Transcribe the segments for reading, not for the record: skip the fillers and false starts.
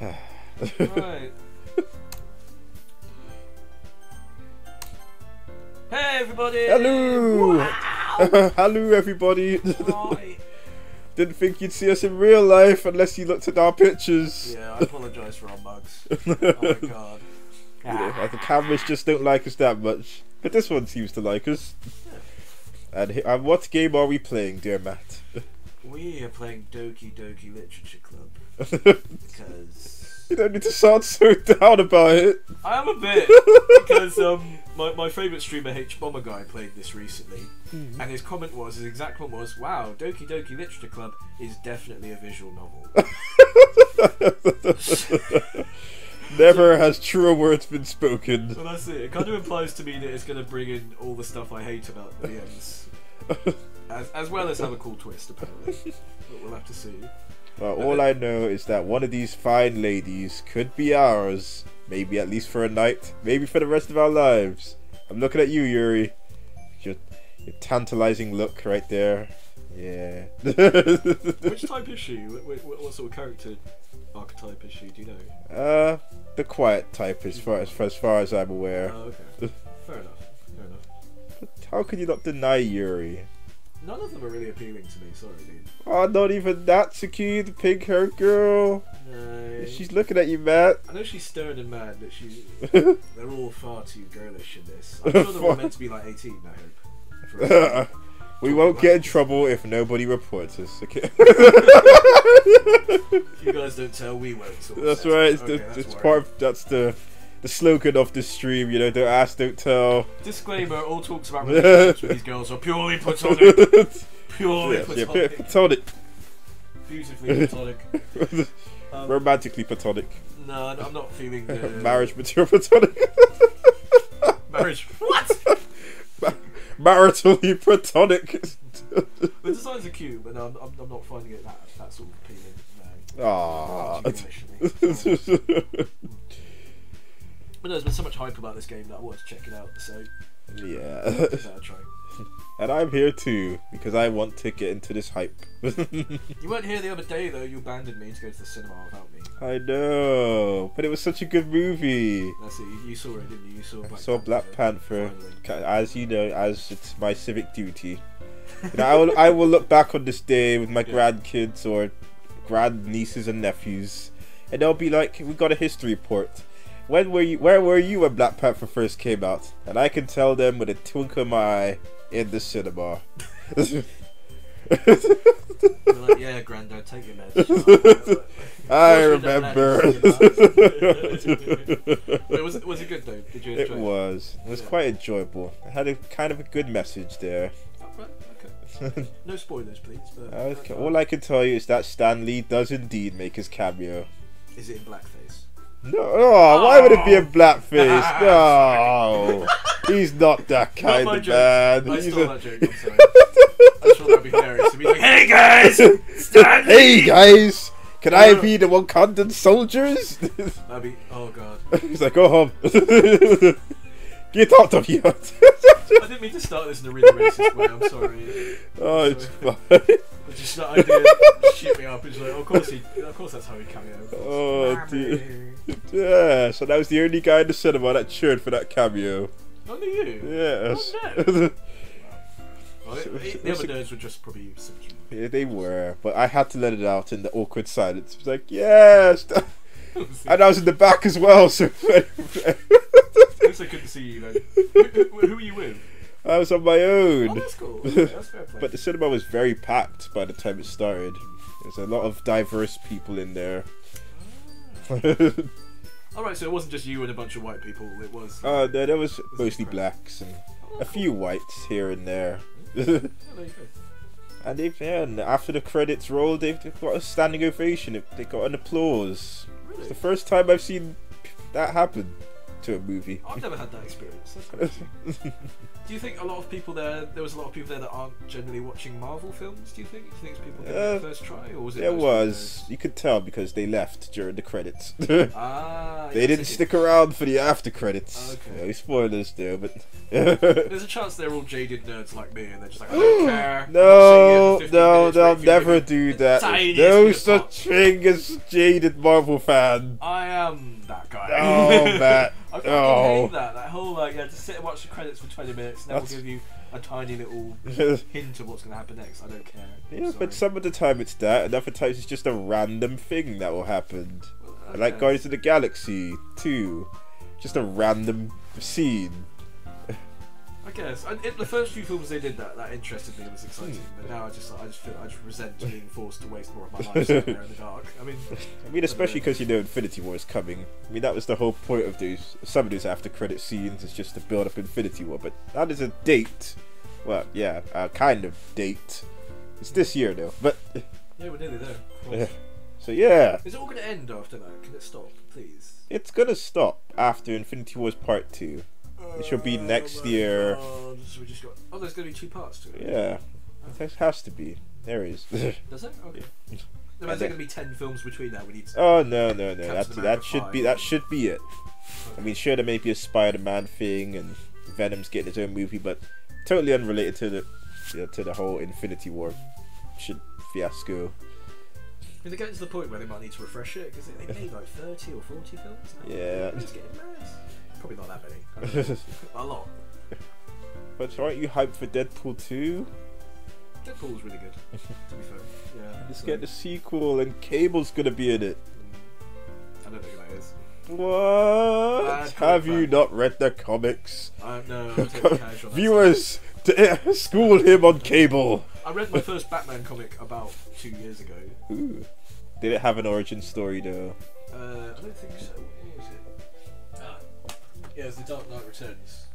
Right. Hey everybody! Hello! Wow! Hello everybody! Hi. Didn't think you'd see us in real life unless you looked at our pictures. Yeah, I apologise for our mugs. Oh my god. Yeah, the cameras just don't like us that much. But this one seems to like us. Yeah. And what game are we playing, dear Matt? We are playing Doki Doki Literature Club. Because... You don't need to sound so down about it. I am a bit. Because my favourite streamer H Bomber Guy played this recently. And his comment was, his exact one was, wow, Doki Doki Literature Club is definitely a visual novel. Never has truer words been spoken. Well, that's it. It kind of implies to me that it's going to bring in all the stuff I hate about DMs. As well as have a cool twist, apparently. But we'll have to see. Well, all I know is that one of these fine ladies could be ours. Maybe at least for a night. Maybe for the rest of our lives. I'm looking at you, Yuri. Your tantalizing look right there. Yeah. Which type is she? What sort of character archetype is she? Do you know? The quiet type, as far as I'm aware. Oh, okay. Fair enough. Fair enough. But how can you not deny Yuri? None of them are really appealing to me. Sorry, dude. Oh, not even Natsuki, the pink-haired girl. No. She's looking at you, Matt. I know she's stern and mad, but they're all far too girlish in this. I'm sure they're all meant to be like 18, I hope. We won't get in trouble if nobody reports us. Okay. If you guys don't tell, we won't. That's right. Okay, That's the slogan of the stream. You know, don't ask, don't tell. Disclaimer: all talks about relationships with these girls are purely platonic. Purely platonic. Platonic. Beautifully platonic. Romantically platonic. No, I'm not feeling marriage material platonic. Marriage. What? Maritally platonic. The designs are cute, but no, I'm not finding it that sort of appealing. No. Aww. But no, there's been so much hype about this game that I wanted to check it out, so yeah. give that a try. And I'm here too, because I want to get into this hype. You weren't here the other day though, you abandoned me to go to the cinema without me. I know, but it was such a good movie. That's it, you saw it, didn't you? You saw Black Panther. Finally. As you know, as it's my civic duty. You know, I will look back on this day with my grandkids or grandnieces and nephews, and they'll be like, we got a history report. Where were you when Black Panther first came out? And I can tell them with a twinkle in my eye, in the cinema. You're like, yeah, Grandad, take your meds. I remember. Was it good though? Did you enjoy it? It was quite enjoyable. It had a kind of a good message there. Oh, right, okay. No spoilers, please. But Okay. All I can tell you is that Stan Lee does indeed make his cameo. Is it in blackface? No, why would it be a blackface? No, he's not that kind of man. I stole that joke. I'm sorry. I just thought that'd be hilarious. To be like, hey guys, Stan Lee! Hey guys, can I be the Wakandan soldiers? That'd be. Oh god. He's like, go home. Get out of here. I didn't mean to start this in a really racist way. I'm sorry. Oh, it's fine. Just that idea shoot me up. It's like, of course that's how he cameo. Oh dear. Yeah, so that was the only guy in the cinema that cheered for that cameo. Only you? Yes. Oh, no. Well, the other nerds were just probably subdued. Yeah, they were, but I had to let it out in the awkward silence. It was like, yes! And I was in the back as well, so... I guess I couldn't see you then. Who were you with? I was on my own. Oh, that's cool. Okay, that's fair play. But the cinema was very packed by the time it started. There's a lot of diverse people in there. Alright, so it wasn't just you and a bunch of white people, it was... No, there was mostly blacks and a few whites here and there. There you go. And after the credits rolled, they've got a standing ovation. They got an applause. Really? It's the first time I've seen that happen. to a movie. I've never had that experience. That's crazy. Do you think a lot of people there was a lot of people there that aren't generally watching Marvel films, do you think? Do you think it's people getting their first try? Or was it There was. You could tell because they left during the credits. Ah, They didn't stick around for the after credits. Okay. No spoilers there, but... There's a chance they're all jaded nerds like me and they're just like, I don't care. No, I'm not sitting here for 50 no, minutes they'll waiting for you never to do the that. tiniest No bit of such plot. thing as jaded Marvel fan. I am that guy. Oh, Matt. I fucking Oh. hate that. That whole, like, just sit and watch the credits for 20 minutes and then we'll give you a tiny little hint of what's going to happen next. I don't care. Yeah, but some of the time it's that, and other times it's just a random thing that will happen. Like Guardians of the Galaxy 2. Just a random scene. I guess. The first few films they did that interested me and was exciting, but now I just resent being forced to waste more of my life sitting there in the dark. I mean, especially because you know Infinity War is coming. I mean, that was the whole point of some of those after credit scenes is just to build up Infinity War, but that is a date. Well, yeah, a kind of date. It's this year though, but yeah, we're nearly there. yeah. So yeah. Is it all going to end after that? Can it stop, please? It's gonna stop after Infinity Wars Part 2. It should be next year. So we just got. Oh, there's going to be 2 parts to it. Yeah, there has to be. There is. Does it? Okay. There's going to be 10 films between that. We need. Oh no. That should be it. I mean, sure, there may be a Spider-Man thing and Venom's getting his own movie, but totally unrelated to the whole Infinity War fiasco. I mean, they're getting to the point where they might need to refresh it because they made like 30 or 40 films now. Yeah. It's getting mad. Probably not that many. A lot. But aren't you hyped for Deadpool 2? Deadpool was really good, to be fair. Yeah. Let's get the sequel and Cable's gonna be in it. I don't know who that is. What? Have you not read the comics? No, I'm taking cash on that. Viewers, school him on Cable. I read my first Batman comic about 2 years ago. Ooh. Did it have an origin story though? I don't think so. What was it? Yeah, it's The Dark Knight Returns.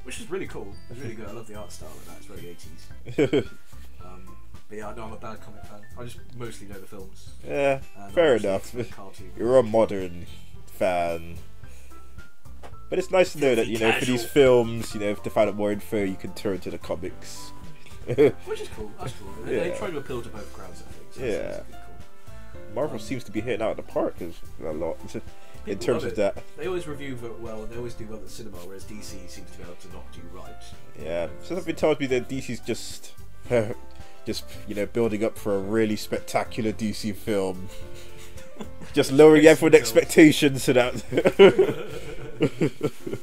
Which is really cool. It's really good. I love the art style of that. It's very 80s. But yeah, no, I'm a bad comic fan. I just mostly know the films. Yeah, fair enough. You're a modern fan. But it's nice to know that, you know, for these films, you know, to find out more info, you can turn to the comics. Which is cool. That's cool. Yeah. They try to appeal to both crowds, I think. So Yeah. Cool. Marvel seems to be hitting out of the park a lot in People terms love of it. that. They always review well, they always do well at the cinema, whereas DC seems to be able to not do right. Yeah, something tells me that DC's just, you know, building up for a really spectacular DC film. Just lowering everyone's expectations so that.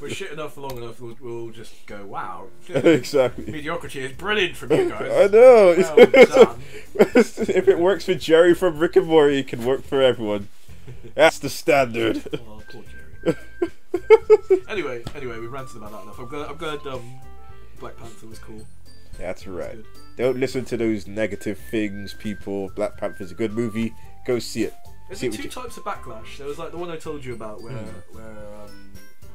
We're shit enough for long enough, we'll just go, wow. Exactly. Mediocrity is brilliant from you guys. I know. Well done. If it works for Jerry from Rick and Morty, it can work for everyone. That's the standard. Oh, poor Jerry. anyway, we've ranted about that enough. I'm glad Black Panther was cool. That's right. Don't listen to those negative things, people. Black Panther's a good movie. Go see it. There's 2 types of backlash. There was like the one I told you about where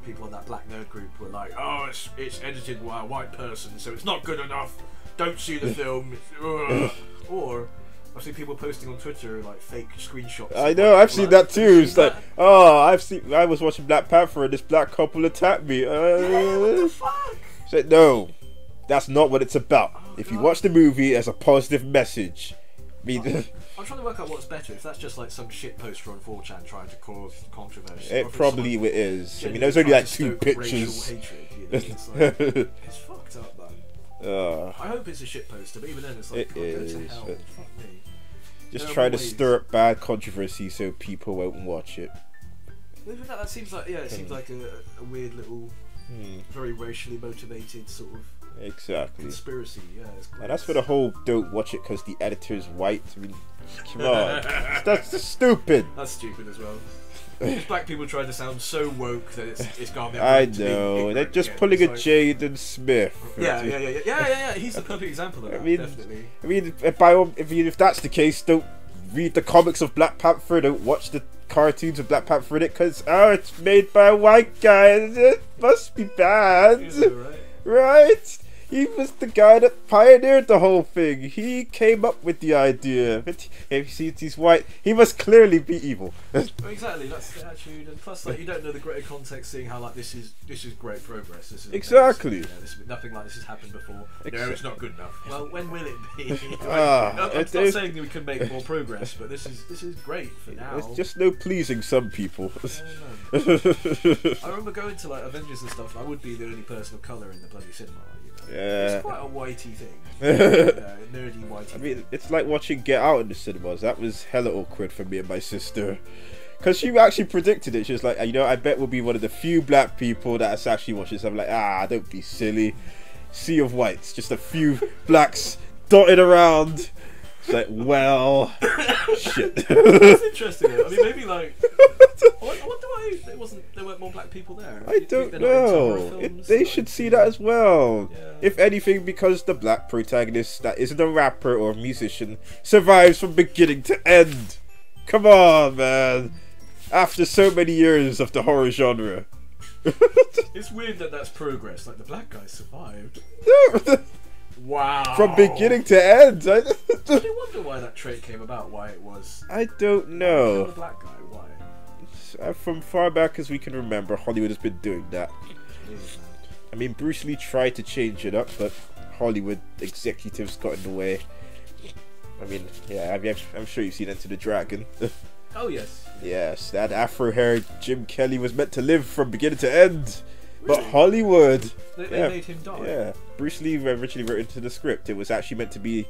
people in that black nerd group were like, oh, it's edited by a white person, so it's not good enough. Don't see the film. Or I've seen people posting on Twitter like fake screenshots. I know, I've seen that too. It's like, oh, I was watching Black Panther and this black couple attacked me. What the fuck? It's like, no, that's not what it's about. If you watch the movie as a positive message, I mean, I'm trying to work out what's better. If that's just like some shit poster on 4chan trying to cause controversy. it probably is. I mean, there's only like 2 pictures. Hatred, you know? It's, like, it's fucked up, man. I hope it's a shit poster, but even then, it's like, it God, is, go to hell. but Fuck me. just try to stir up bad controversy so people won't watch it. Even that seems like it seems like a weird little, very racially motivated sort of. Exactly. Conspiracy, yeah. And that's for the whole don't watch it because the editor's white. I mean, come on. That's just stupid. That's stupid as well. These black people try to sound so woke that it's gone there. I know. They're just pulling a Jaden Smith. Yeah. He's the perfect example of that, definitely. I mean, if that's the case, don't read the comics of Black Panther. Don't watch the cartoons of Black Panther in it because, it's made by a white guy. It must be bad. Right? Right? He was the guy that pioneered the whole thing. He came up with the idea. But if he sees he's white, he must clearly be evil. Well, exactly, that's the attitude, and plus, like, you don't know the greater context, seeing how like this is great progress. This is Exactly. nothing like this has happened before. No, it's not good enough. Well, when will it be? Ah, I'm not saying that we can make more progress, but this is great for now. There's just no pleasing some people. I remember going to like Avengers and stuff, and I would be the only person of colour in the bloody cinema. You know? Yeah. It's quite a whitey thing. Nerdy whitey. I mean, it's like watching Get Out in the cinemas. That was hella awkward for me and my sister. Because she actually predicted it. She was like, you know, I bet we'll be one of the few black people that's actually watching this. I'm like, don't be silly. Sea of whites. Just a few blacks dotted around. It's like, well, shit. That's interesting. I mean, maybe like, I wonder why there weren't more black people there. I don't know. They should see that as well. Yeah. If anything, because the black protagonist that isn't a rapper or a musician survives from beginning to end. Come on, man. After so many years of the horror genre. It's weird that that's progress. Like the black guy survived. No, Wow. from beginning to end. I do wonder why that trait came about. Why it was. I don't The know. black guy. Why? From far back as we can remember, Hollywood has been doing that. I mean, Bruce Lee tried to change it up, but Hollywood executives got in the way. I mean, yeah, I'm sure you've seen Enter the Dragon. Oh yes. Yes, that afro-haired Jim Kelly was meant to live from beginning to end. Really? But Hollywood... They made him die. Yeah, Bruce Lee originally wrote into the script. It was actually meant to be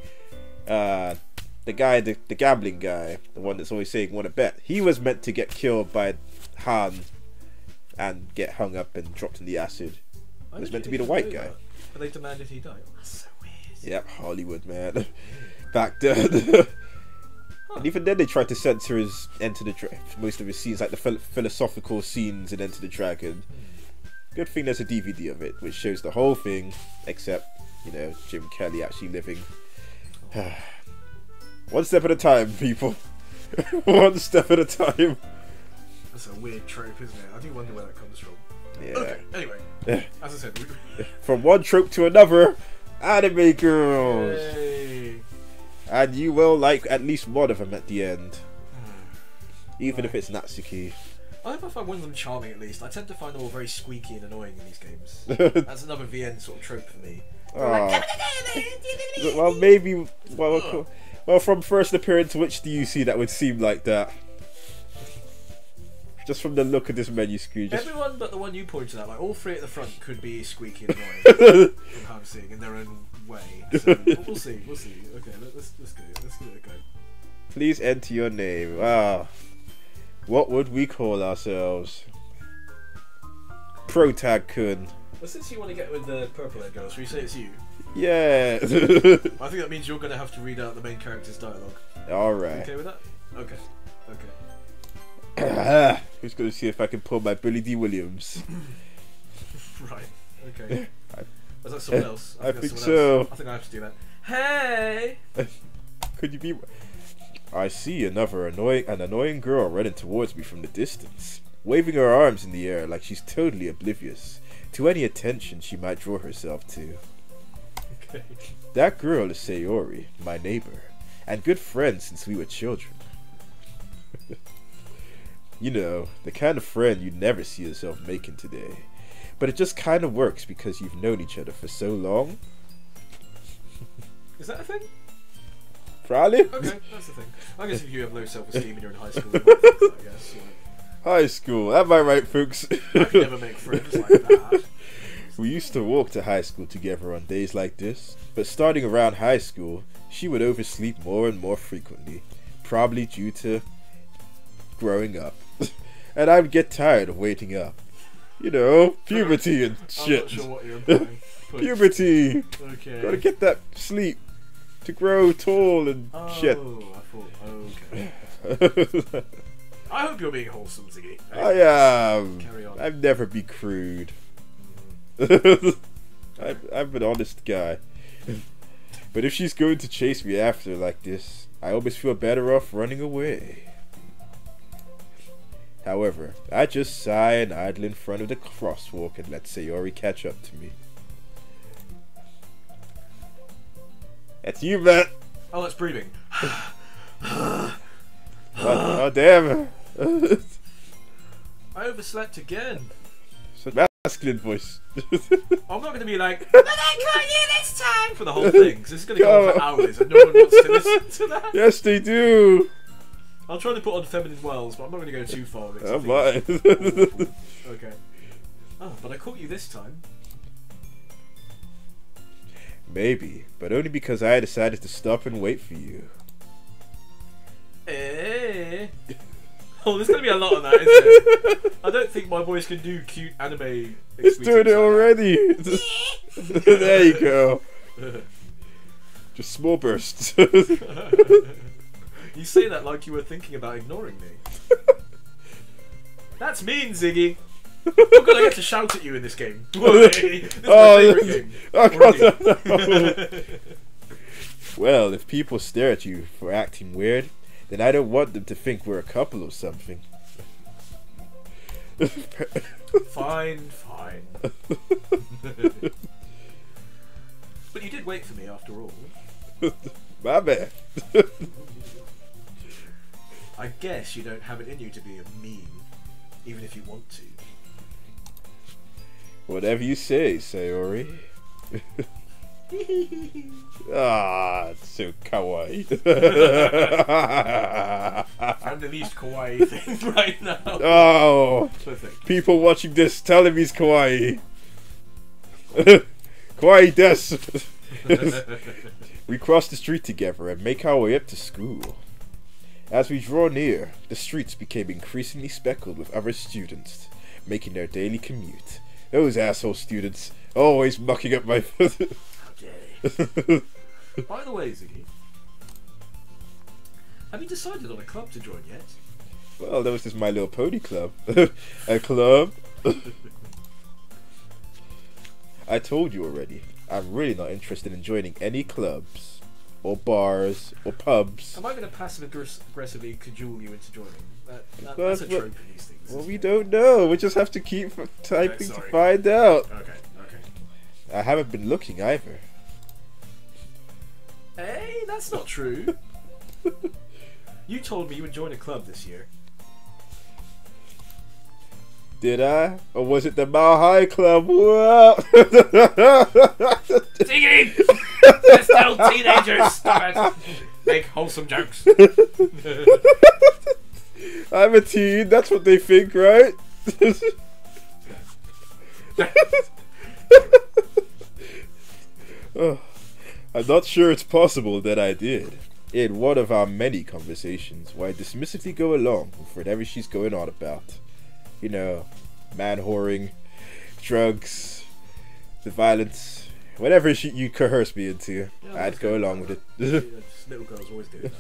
the guy, the gambling guy, the one that's always saying "want to bet." He was meant to get killed by Han and get hung up and dropped in the acid. It was meant to be the white guy. But they demanded he die. That's so weird. Yep, Hollywood, man. Back then. And even then they tried to censor his most of his scenes, like the philosophical scenes in Enter the Dragon. Good thing there's a DVD of it, which shows the whole thing, except, you know, Jim Kelly actually living. One step at a time, people. One step at a time. That's a weird trope, isn't it? I do wonder where that comes from. Yeah. Okay, anyway, as I said, From one trope to another, anime girls. Yay. And you will like at least one of them at the end. Even if it's Natsuki. I hope I find one of them charming at least. I tend to find them all very squeaky and annoying in these games. That's another VN sort of trope for me. Oh. Well, maybe. Well, from first appearance, which do you see that would seem like that? Just from the look of this menu screen. Everyone but the one you pointed out, like all three at the front, could be squeaky and annoying from how I'm seeing in their own way. So we'll see. Okay, let's give it a go. Please enter your name. Wow. What would we call ourselves? Protag-kun. Well, since you want to get with the purple-haired girl, should we say it's you? Yeah. I think that means you're going to have to read out the main character's dialogue. Alright. Okay with that? Okay. Who's going to see if I can pull my Billy D. Williams? Right. Okay. Was that someone else? I think so. I think I have to do that. Hey! Could you be... I see an annoying girl running towards me from the distance, waving her arms in the air like she's totally oblivious to any attention she might draw herself to. Okay. That girl is Sayori, my neighbor, and good friend since we were children. You know, the kind of friend you never see yourself making today. But it just kind of works because you've known each other for so long. Is that a thing? Probably. Okay, that's the thing. I guess if you have low self-esteem and you're in high school, you might think that, I guess. High school, am I right, folks? I can never make friends like that. We used to walk to high school together on days like this, but starting around high school, she would oversleep more and more frequently, probably due to growing up. And I'd get tired of waiting up. You know, puberty and shit. I'm not sure what you're implying. Puberty! Okay. Gotta get that sleep to grow tall and shit. Oh, I thought, okay. I hope you're being wholesome, Ziggy. I am. Carry on. I'd never be crude. I'm an honest guy. But if she's going to chase me after like this, I almost feel better off running away. However, I just sigh and idle in front of the crosswalk and let Sayori catch up to me. That's you, Matt. Oh, that's breathing. Oh, damn. I overslept again. So masculine voice. I'm not going to be like, but I caught you this time for the whole thing. 'Cause this is going to go on for hours and no one wants to listen to that. Yes, they do. I'll try to put on feminine wells, but I'm not going to go too far. Oh, my. Okay. Oh, but I caught you this time. Maybe, but only because I decided to stop and wait for you. Eh. Oh, there's going to be a lot of that, isn't there? I don't think my voice can do cute anime. It's doing it already. There you go. Just small bursts. You say that like you were thinking about ignoring me. That's mean, Ziggy. I'm gonna get to shout at you in this game. This is my favourite game. Well, if people stare at you for acting weird, then I don't want them to think we're a couple or something. Fine. But you did wait for me after all. My bad. I guess you don't have it in you to be a mean, even if you want to. Whatever you say, Sayori. Ah, it's so kawaii. I'm the least kawaii thing right now. Oh, people watching this tell him he's kawaii. Kawaii des. We cross the street together and make our way up to school. As we draw near, the streets became increasingly speckled with other students, making their daily commute. Those asshole students, always mucking up my... Okay. By the way, Ziggy, have you decided on a club to join yet? Well, there was this My Little Pony club. A club? I told you already, I'm really not interested in joining any clubs. Or bars, or pubs. Am I going to passive-aggressively cajole you into joining? That's a trope in these things. Well, we don't know. We just have to keep typing to find out. Okay. I haven't been looking either. Hey, that's not true. You told me you would join a club this year. Did I? Or was it the Mile High Club? Whoa! Ziggy! They're still teenagers! Stop it! Make wholesome jokes. I'm a teen, that's what they think, right? Oh, I'm not sure it's possible that I did. In one of our many conversations, where I dismissively go along with whatever she's going on about. You know, man whoring, drugs, the violence, whatever you coerce me into, yeah, I'd go along with it. Little girls always do that.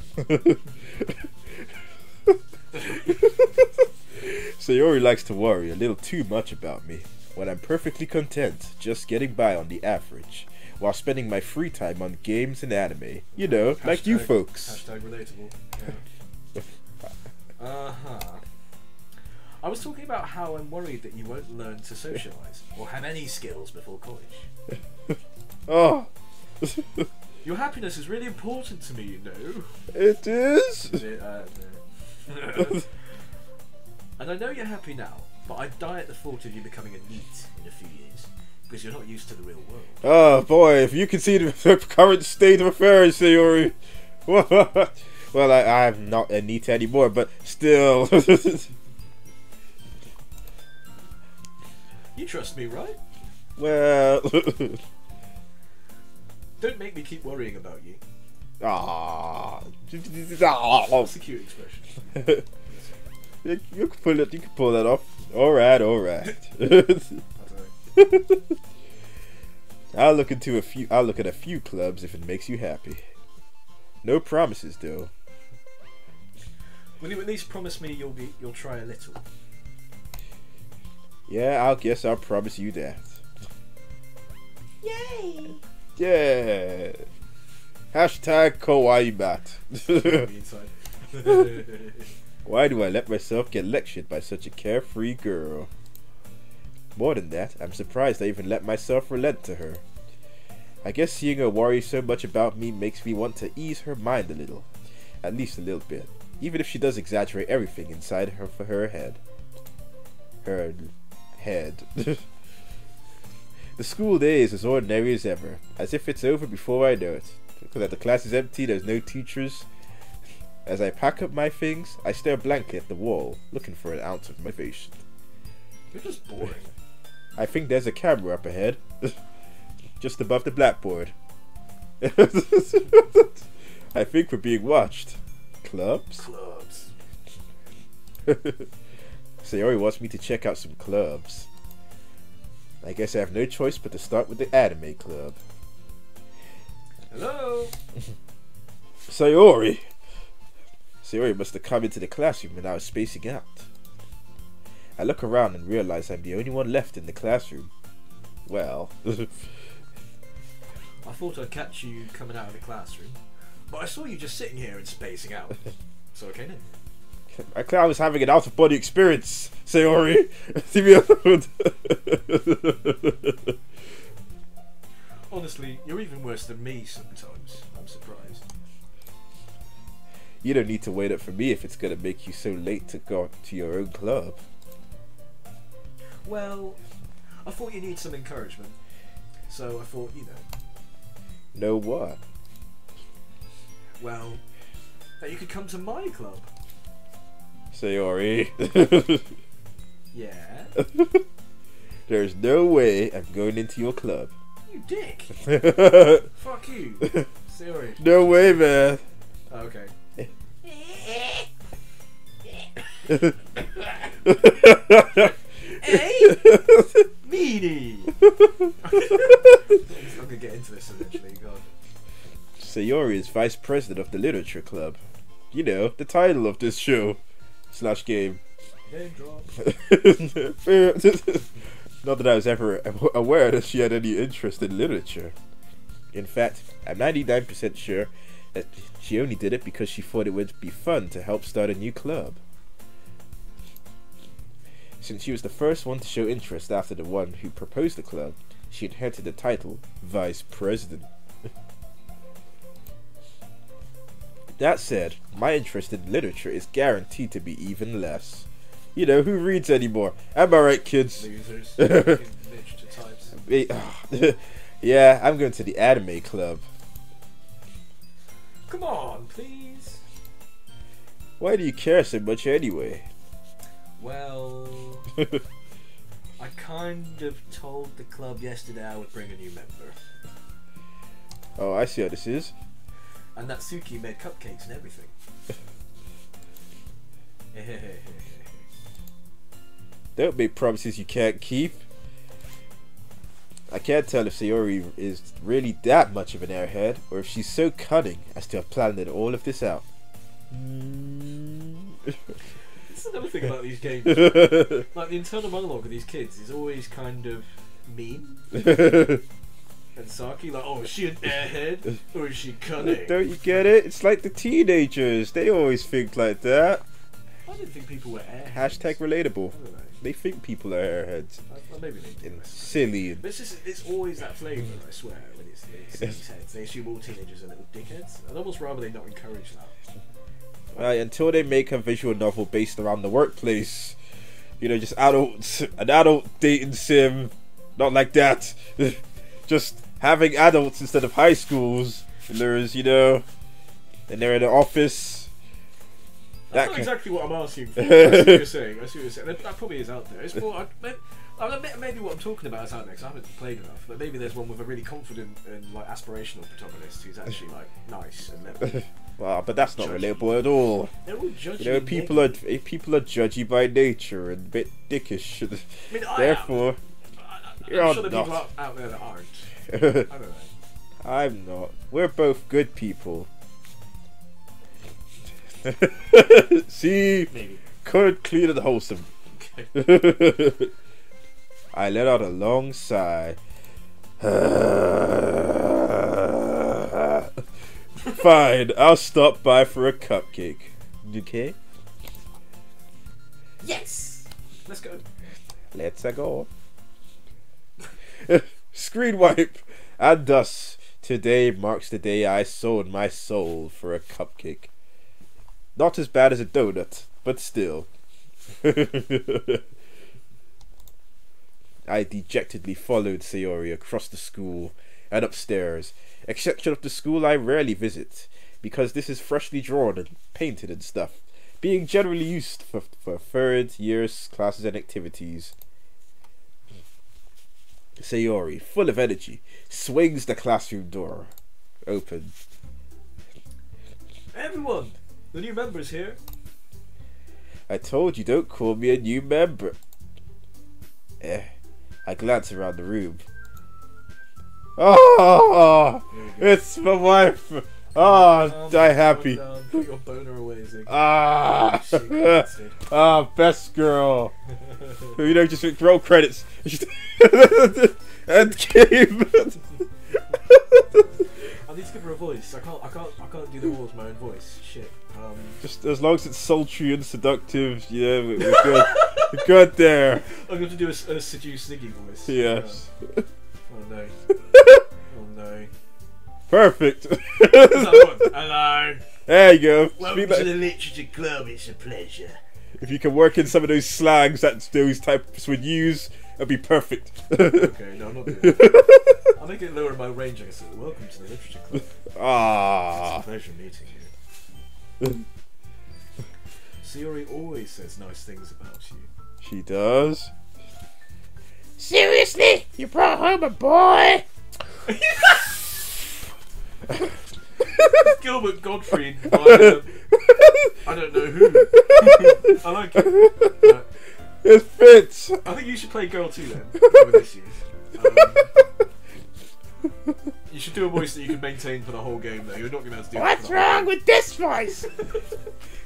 Sayori likes to worry a little too much about me, when I'm perfectly content just getting by on the average, while spending my free time on games and anime. You know, like you folks. Hashtag relatable. Yeah. I was talking about how I'm worried that you won't learn to socialise or have any skills before college. Oh. Your happiness is really important to me, you know. It is? No. And I know you're happy now, but I die at the thought of you becoming a NEET in a few years, because you're not used to the real world. Oh boy, if you can see the current state of affairs, Sayori. Well, I'm not a NEET anymore, but still. You trust me, right? Well... Don't make me keep worrying about you. Ah. That's a cute expression. You can pull that off. Alright. I'll look at a few clubs if it makes you happy. No promises though. Will you at least promise me you'll try a little? Yeah, I guess I'll promise you that. Yay! Yeah. Hashtag kawaii bat. Why do I let myself get lectured by such a carefree girl? More than that, I'm surprised I even let myself relent to her. I guess seeing her worry so much about me makes me want to ease her mind a little. At least a little bit. Even if she does exaggerate everything inside her for her head. Her head. The school day is as ordinary as ever, as if it's over before I know it. Because the class is empty, there's no teachers. As I pack up my things, I stare blankly at the wall, looking for an ounce of motivation. You're just boring. I think there's a camera up ahead, just above the blackboard. I think we're being watched. Clubs? Clubs. Sayori wants me to check out some clubs. I guess I have no choice but to start with the anime club. Hello? Sayori! Sayori must have come into the classroom when I was spacing out. I look around and realize I'm the only one left in the classroom. Well... I thought I'd catch you coming out of the classroom, but I saw you just sitting here and spacing out. So I came in. I thought I was having an out-of-body experience, Sayori. Leave me alone. Honestly, you're even worse than me sometimes. I'm surprised. You don't need to wait up for me if it's gonna make you so late to go to your own club. Well, I thought you need some encouragement. So I thought, Know what? Well, that you could come to my club. Sayori. Yeah? There's no way I'm going into your club. You dick! Fuck you! Sorry. No way, man. Oh, okay. Hey! Meanie! I'm gonna get into this eventually, God. Sayori is vice president of the literature club. You know, the title of this show / game. Name drop. Not that I was ever aware that she had any interest in literature. In fact, I'm 99% sure that she only did it because she thought it would be fun to help start a new club. Since she was the first one to show interest after the one who proposed the club, she inherited the title Vice President. That said, my interest in literature is guaranteed to be even less. You know, who reads anymore? Am I right, kids? Losers. Literature types. Yeah, I'm going to the anime club. Come on, please. Why do you care so much anyway? Well, I kind of told the club yesterday I would bring a new member. Oh, I see how this is. And that Suki made cupcakes and everything. Don't make promises you can't keep. I can't tell if Sayori is really that much of an airhead, or if she's so cunning as to have planned all of this out. That's another thing about these games. Like, the internal monologue of these kids is always kind of mean. And Saki, like, oh, is she an airhead? Or is she cunning? Don't you get it? It's like the teenagers. They always think like that. I didn't think people were airheads. Hashtag relatable. I don't know. They think people are airheads. Well, maybe they do. And silly. But it's always that flavour, I swear, when it's these heads. They assume all teenagers are little dickheads. I'd almost rather they not encourage that. Right, until they make a visual novel based around the workplace. You know, just adults, an adult dating sim. Not like that. Just having adults instead of high schools. And there's, you know, and they're in the office. That's not exactly what I'm asking for. I see what you're saying. That probably is out there. It's more, maybe what I'm talking about is out there because I haven't played enough. But maybe there's one with a really confident and like aspirational protagonist who's actually like nice and level. Wow, but that's not relatable at all. They're all judgy. You know, people are judgy by nature and a bit dickish. I mean, Therefore, I'm sure there are people out there that aren't. I don't know. I'm not. We're both good people. See? Maybe. Good, clean, and wholesome. Okay. I let out a long sigh. Fine, I'll stop by for a cupcake. Okay? Yes! Let's go. Let's go. Screen wipe. And thus, today marks the day I sold my soul for a cupcake. Not as bad as a donut, but still. I dejectedly followed Sayori across the school and upstairs, exception of the school I rarely visit, because this is freshly drawn and painted and stuff, being generally used for third year's classes and activities. Sayori, full of energy, swings the classroom door open. Everyone, the new member's here. I told you, don't call me a new member. I glance around the room. Oh, it's my wife. Oh, die happy. Put your boner away, Zig. Best girl. You know, just roll credits. End game. I need to give her a voice. I can't do the walls with my own voice. Shit. Just as long as it's sultry and seductive, yeah, we're good. We're good there. I'm going to do a seduce Ziggy voice. Yes. Oh no. Oh no. Perfect. Hello. There you go. Welcome to the Literature Club. It's a pleasure. If you can work in some of those slangs that those types would use, it'd be perfect. Okay, no, I'm not doing that. I'll make it lower in my range. I say, welcome to the Literature Club. Ah. It's a pleasure meeting you. Sayori always says nice things about you. She does. Seriously? You brought home a boy? Gilbert Gottfried by, I don't know who. I like it. It fits. I think you should play Girl 2 then. With this year. You should do a voice that you can maintain for the whole game though. You're not going to have to do What's wrong with this voice?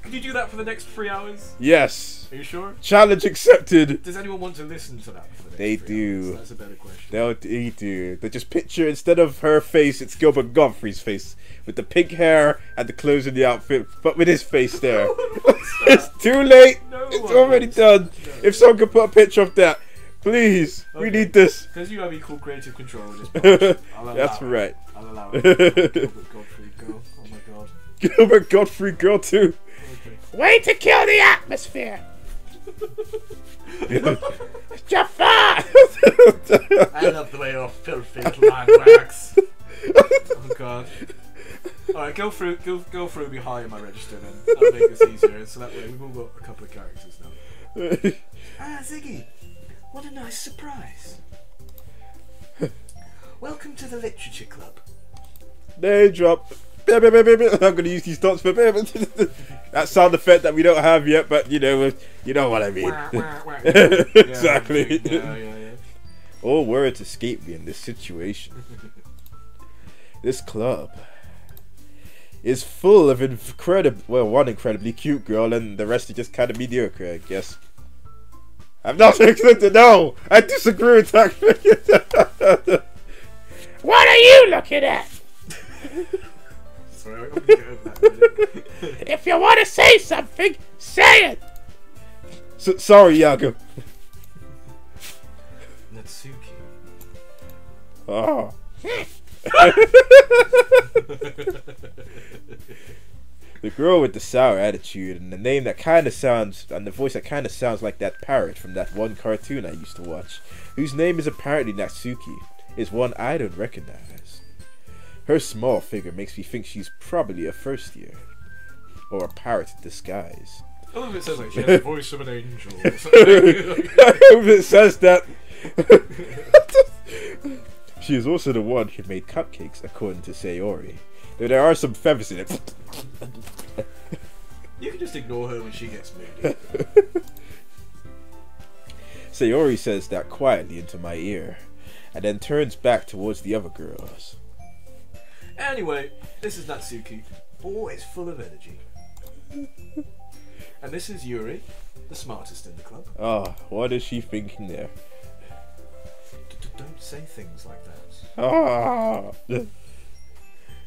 Could you do that for the next 3 hours? Yes. Are you sure? Challenge accepted. Does anyone want to listen to that for the next They 3 do. hours? That's a better question. They do. They just picture, instead of her face, it's Gilbert Godfrey's face. With the pink hair and the clothes in the outfit, but with his face there. It's too late. No It's already done. No. If someone could put a picture of that, please. Okay. We need this. Because you have equal creative control in this podcast. That's right. I'll allow it. Gilbert Gottfried girl. Oh my god. Gilbert Godfrey girl too. Okay. Way to kill the atmosphere! Jafar! I love the way your filthy line works. Oh god. Alright, go through be high in my register then. That'll make this easier, so that way we've all got a couple of characters now. Ziggy, what a nice surprise. Welcome to the Literature Club. Name drop. I'm going to use these dots for that sound effect that we don't have yet, but you know what I mean. Exactly. Yeah. All words escape me in this situation. This club is full of one incredibly cute girl, and the rest are just kind of mediocre, I guess. I'm not expected. No, I disagree with that. What are you looking at? Sorry, I'm gonna get over that minute. If you want to say something, say it! Sorry, Yago. Natsuki. Oh. The girl with the sour attitude and the name that kind of sounds, and the voice that kind of sounds like that parrot from that one cartoon I used to watch, whose name is apparently Natsuki, is one I don't recognize. Her small figure makes me think she's probably a first year, or a parrot in disguise. I love it says like she has the voice of an angel. Or I hope it says that. She is also the one who made cupcakes, according to Sayori. Though there are some feathers in it. You can just ignore her when she gets moody. Sayori says that quietly into my ear, and then turns back towards the other girls. Anyway, this is Natsuki, always full of energy. And this is Yuri, the smartest in the club. Oh, what is she thinking there? Don't say things like that. Ah. Yuri.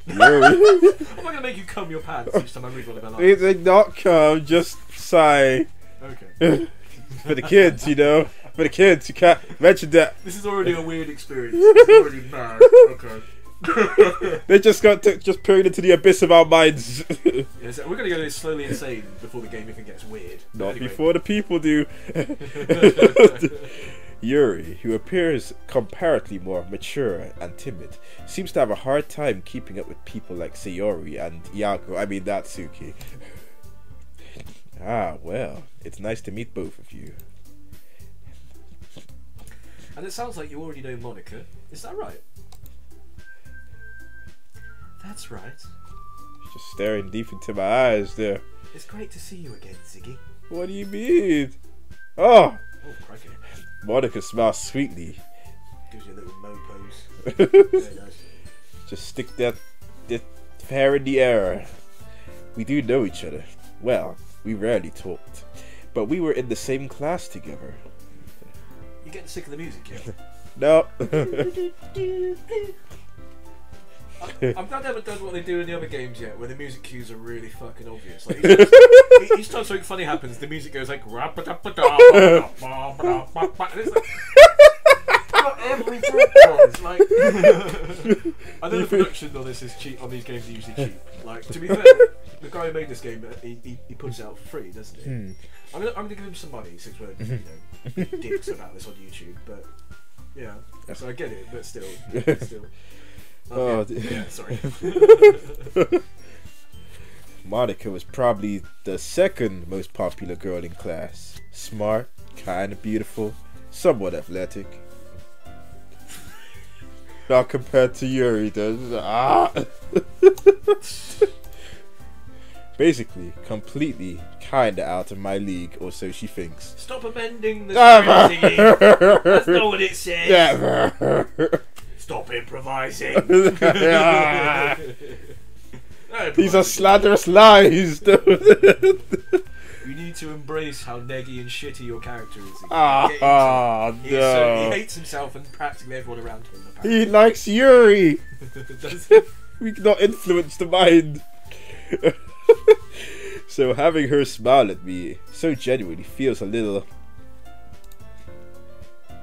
I'm not going to make you comb your pants each time I read one of her lines. It's not come, just sigh. Okay. For the kids, you know. For the kids, you can't mention that. This is already a weird experience. It's already mad. Okay. They just got just peering into the abyss of our minds. Yeah, so we're gonna go slowly insane before the game even gets weird. Not Anyway. before the people do. Yuri, who appears comparatively more mature and timid, seems to have a hard time keeping up with people like Sayori and Natsuki. Ah, well, it's nice to meet both of you. And it sounds like you already know Monica. Is that right? That's right. Just staring deep into my eyes there. It's great to see you again, Ziggy. What do you mean? Oh! Oh, crikey. Monica smiles sweetly. Gives you a little mo pose. Very nice. Just stick that hair in the air. We do know each other. Well, we rarely talked. But we were in the same class together. You getting sick of the music yet? No. I'm glad they haven't done what they do in the other games yet, where the music cues are really fucking obvious. Like each time something funny happens, the music goes like, and it's like not every time. Like, I know the production on this is cheap. On these games, are usually cheap. Like, to be fair, the guy who made this game, he puts it out for free, doesn't he? I'm gonna give him some money since we're dicks about this on YouTube. But yeah, so I get it, but still. Oh, yeah, sorry. Monica was probably the second most popular girl in class. Smart, kind of beautiful, somewhat athletic. Not compared to Yuri, though. Basically, completely, kinda out of my league, or so she thinks. Stop amending the script. That's not what it says. Never. Stop improvising. These are slanderous lies. You need to embrace how neggy and shitty your character is. No. He hates himself and practically everyone around him. Apparently. He likes Yuri. Does he? We cannot influence the mind. So having her smile at me so genuinely feels a little.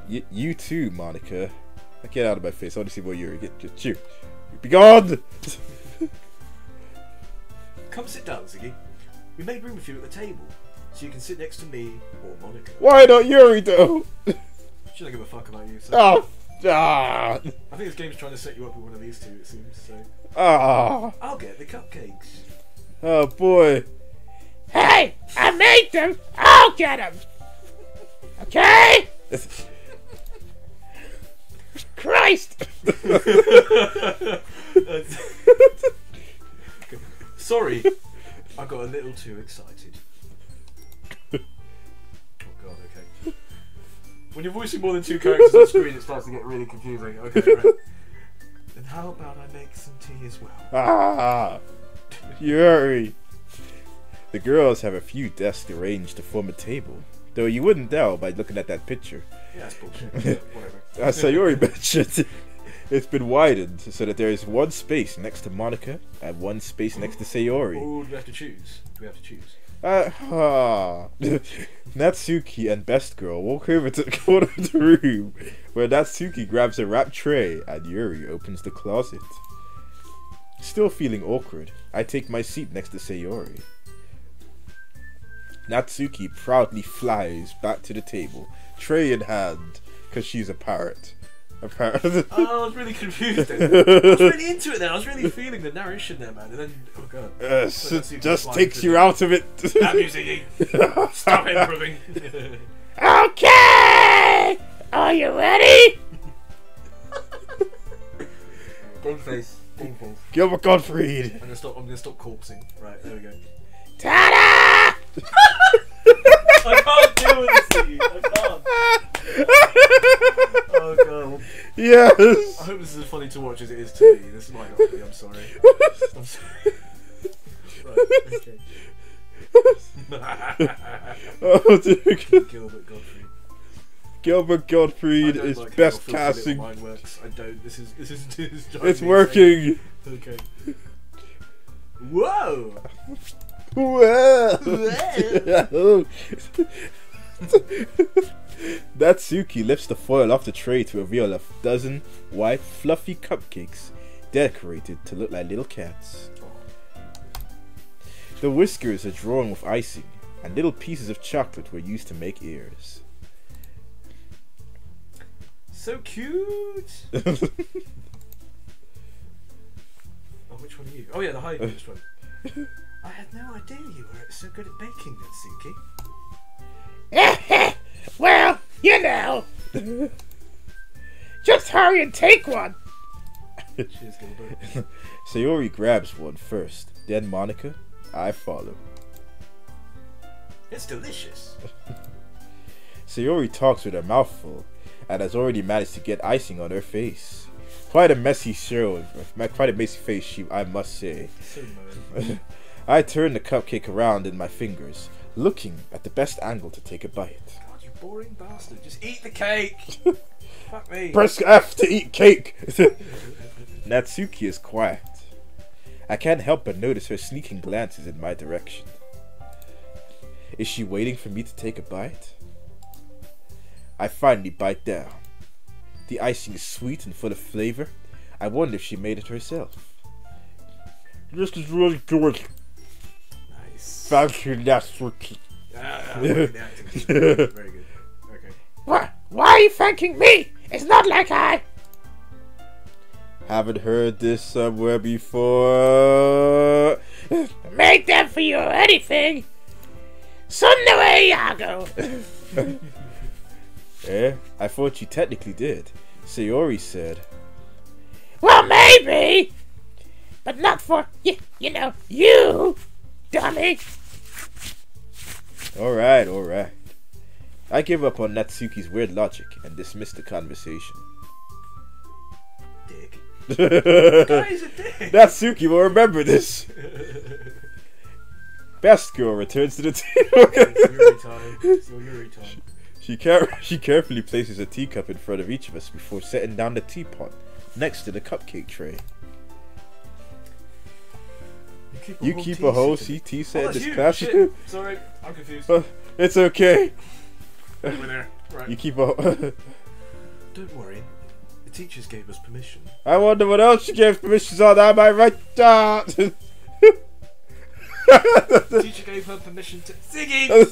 You too, Monica. Get out of my face. I want to see more Yuri. Get you. Be gone! Come sit down, Ziggy. We made room for you at the table, so you can sit next to me or Monica. Why not Yuri, though? She don't give a fuck about you. So. Oh! I think this game's trying to set you up with one of these two, it seems. So. I'll get the cupcakes. Oh, boy. Hey, I made them. I'll get them. Okay? Christ! Sorry, I got a little too excited. Oh god, okay. When you're voicing more than two characters on screen, it starts to get really confusing. Okay, right. Then how about I make some tea as well? Yuri. The girls have a few desks arranged to form a table, though you wouldn't tell by looking at that picture. Yeah, that's bullshit. Yeah, whatever. As Sayori mentioned, it's been widened so that there is one space next to Monica and one space next to Sayori. Oh, do we have to choose? Natsuki and Best Girl walk over to the corner of the room, where Natsuki grabs a wrapped tray and Yuri opens the closet. Still feeling awkward, I take my seat next to Sayori. Natsuki proudly flies back to the table, tray in hand, because she's a parrot. Oh, I was really confused then. I was really into it then. I was really feeling the narration there, man. And then, oh god. It just takes you out of it. That music. Stop improving. Okay! Are you ready? Game face. Gilbert Gottfried. I'm gonna stop corpsing. Right, there we go. Ta-da! I can't deal with this to you. I can't. Oh god. Yes. I hope this is as funny to watch as it is to me. This might not be. I'm sorry. I'm sorry. Right. Okay. Oh dear. Gilbert Gottfried. Gilbert Gottfried is like best how casting. Mine works. I don't. This is It's working. Okay. Whoa. Well. Natsuki lifts the foil off the tray to reveal a dozen white, fluffy cupcakes decorated to look like little cats. The whiskers are drawn with icing, and little pieces of chocolate were used to make ears. So cute! Oh, which one are you? Oh yeah, the highest one. I had no idea you were so good at baking, Natsuki. Well, you know. Just hurry and take one. Cheers, Gilbert. Sayori grabs one first, then Monica. I follow. It's delicious. Sayori talks with her mouth full, and has already managed to get icing on her face. Quite a messy show, quite a messy face, I must say. So moan. I turn the cupcake around in my fingers, looking at the best angle to take a bite. God, you boring bastard. Just eat the cake. Fuck me. Press F to eat cake. Natsuki is quiet. I can't help but notice her sneaking glances in my direction. Is she waiting for me to take a bite? I finally bite down. The icing is sweet and full of flavor. I wonder if she made it herself. This is really good. Nice. Thank you, Natsuki. Very good. Okay. Why are you thanking me? It's not like I... Haven't heard this somewhere before. made them for you or anything. Sunday Yago. Eh? I thought you technically did. Sayori said. Well, maybe. But not for, you know, you, dummy. Alright, alright. I give up on Natsuki's weird logic and dismiss the conversation. Dick. Guy's a dick. Natsuki will remember this. Best girl returns to the table. It's Yuri time. It's your Yuri time. She carefully places a teacup in front of each of us before setting down the teapot next to the cupcake tray. You keep a whole tea set in this classroom? Sorry, I'm confused. It's okay. Over there. Right. You keep a... Don't worry. The teachers gave us permission. I wonder what else she gave permissions on. I might write down. The teacher gave her permission to... Ziggy! What does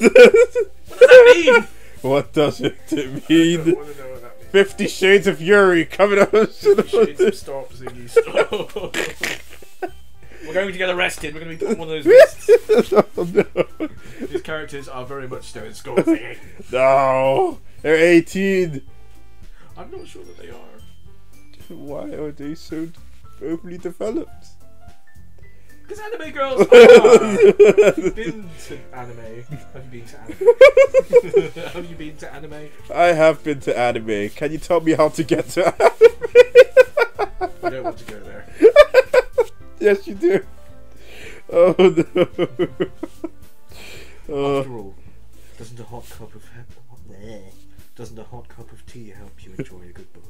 that mean? What does it I mean? don't want to know what that means. 50 Shades of Yuri coming up. 50 Shades of Stop, Ziggy, stop. We're going to get arrested. We're going to be put on one of those lists. Oh, no. These characters are very much still in school, Ziggy. No, they're 18. I'm not sure that they are. Why are they so overly developed? Because anime girls are. Have you been to anime? Have you been to anime? Have you been to anime? I have been to anime. Can you tell me how to get to anime? You don't want to go there. Yes, you do. Oh no. After all, doesn't a hot cup of tea help you enjoy a good book?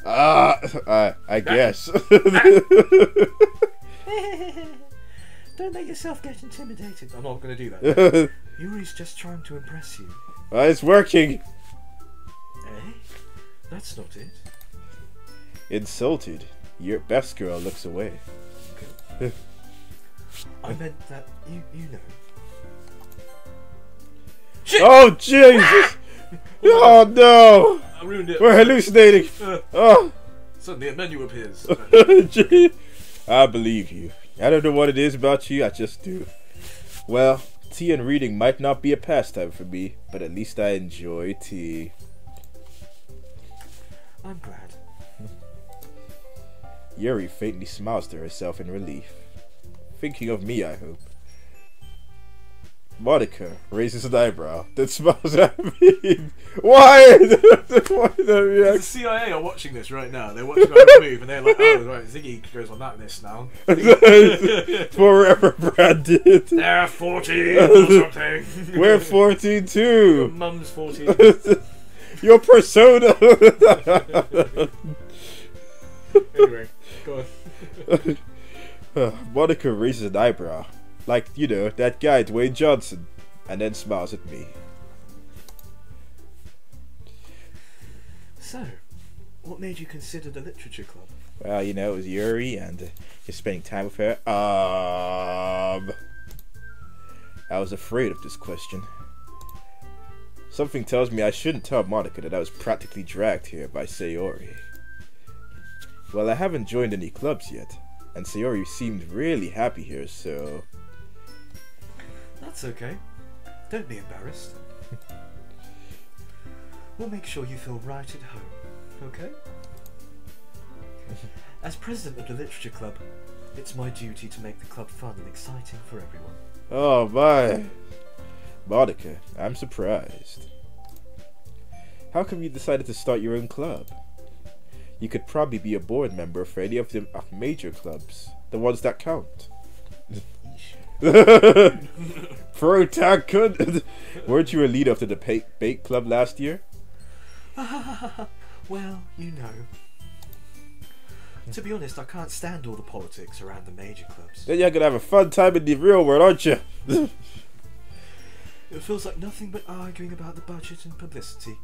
I guess. Don't let yourself get intimidated. I'm not going to do that. Yuri's just trying to impress you. It's working. Eh? That's not it. Insulted, your best girl looks away. Okay. I meant that you know. Shit! Oh Jesus! Oh no! I ruined it. We're hallucinating. Oh. Suddenly a menu appears. Gee, I believe you. I don't know what it is about you, I just do. Well, tea and reading might not be a pastime for me, but at least I enjoy tea. I'm glad. Yuri faintly smiles to herself in relief. Thinking of me, I hope. Monica raises an eyebrow, then smiles at me. Why? Why the The reaction? CIA are watching this right now. They're watching our move and they're like, oh, right, Ziggy goes on that list now. Forever branded. They're 14 or something. We're 14 Your too. mum's 14. Your persona. Anyway, go on. Monica raises an eyebrow. Like, you know, that guy, Dwayne Johnson. and then smiles at me. So, what made you consider the literature club? Well, you know, it was Yuri and just spending time with her. I was afraid of this question. Something tells me I shouldn't tell Monica that I was practically dragged here by Sayori. Well, I haven't joined any clubs yet, and Sayori seemed really happy here, so... That's okay. Don't be embarrassed. We'll make sure you feel right at home, okay? As president of the literature club, it's my duty to make the club fun and exciting for everyone. Oh my! Monica, I'm surprised. How come you decided to start your own club? You could probably be a board member for any of the major clubs, the ones that count. Pro tag could. Weren't you a leader of the debate club last year? Well, you know. To be honest, I can't stand all the politics around the major clubs. Then you're gonna have a fun time in the real world, aren't you? It feels like nothing but arguing about the budget and publicity,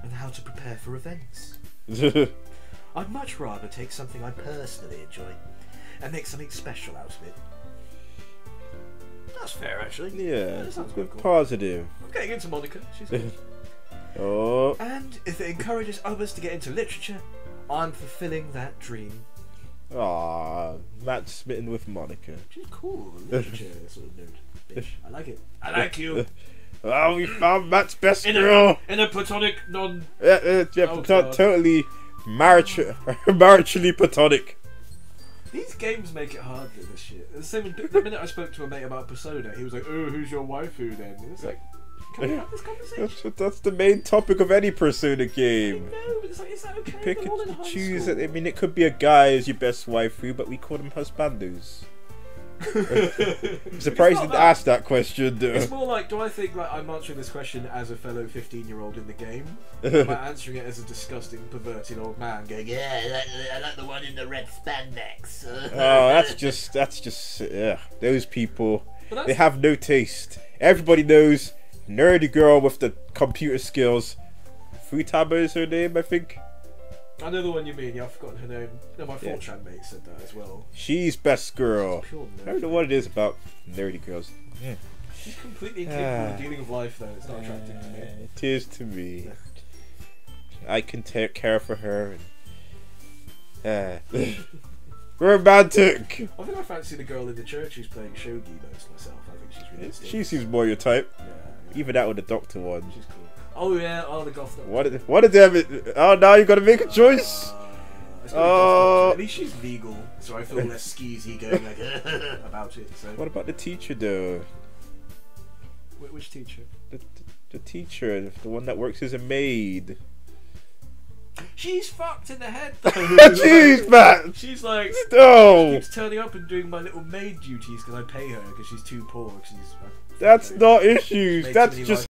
and how to prepare for events. I'd much rather take something I personally enjoy, and make something special out of it. That's fair, actually. Yeah, that sounds good, cool. positive. I'm getting into Monica. She's good. Oh. And if it encourages others to get into literature, I'm fulfilling that dream. Aww, Matt smitten with Monica. She's cool. Literature sort of nerd. Bitch. I like it. I like you. Oh, we found Matt's best girl. In a platonic, non. Yeah, Oh, totally maritally platonic. These games make it hard with this shit. The same. The minute I spoke to a mate about Persona, he was like, "Oh, who's your waifu then?" And it's like, can we have this conversation? That's the main topic of any Persona game. No, but it's like, is that okay? Pick They're all in and high choose. school. I mean, it could be a guy as your best waifu, but we call them husbandos. I'm surprised you didn't ask that question, though. It's more like, do I think like I'm answering this question as a fellow 15-year-old in the game? Or am I answering it as a disgusting, perverted old man going, "Yeah, I like the one in the red spandex." Oh, that's just those people. But They have no taste. Everybody knows nerdy girl with the computer skills. Futaba is her name, I think. I know the one you mean. Yeah, I've forgotten her name. No, my 4chan mate said that as well. She's best girl. Pure I don't know what it is about nerdy girls. She's completely incapable of dealing with life, though. It's not attractive to me. It is to me. I can take care for her. Romantic. I think I fancy the girl in the church who's playing shogi most myself. I think she's really She seems more your type. Yeah. Even out with the doctor one. She's cool. Oh yeah, the goth. What a damn it! Oh, now you gotta make a choice. At least she's legal, so I feel less skeezy going like about it. So. What about the teacher though? Which teacher? The teacher, the one that works as a maid. She's fucked in the head though. Jeez, man. She's like, no. she keeps turning up and doing my little maid duties because I pay her because she's too poor. That's not issues. That's just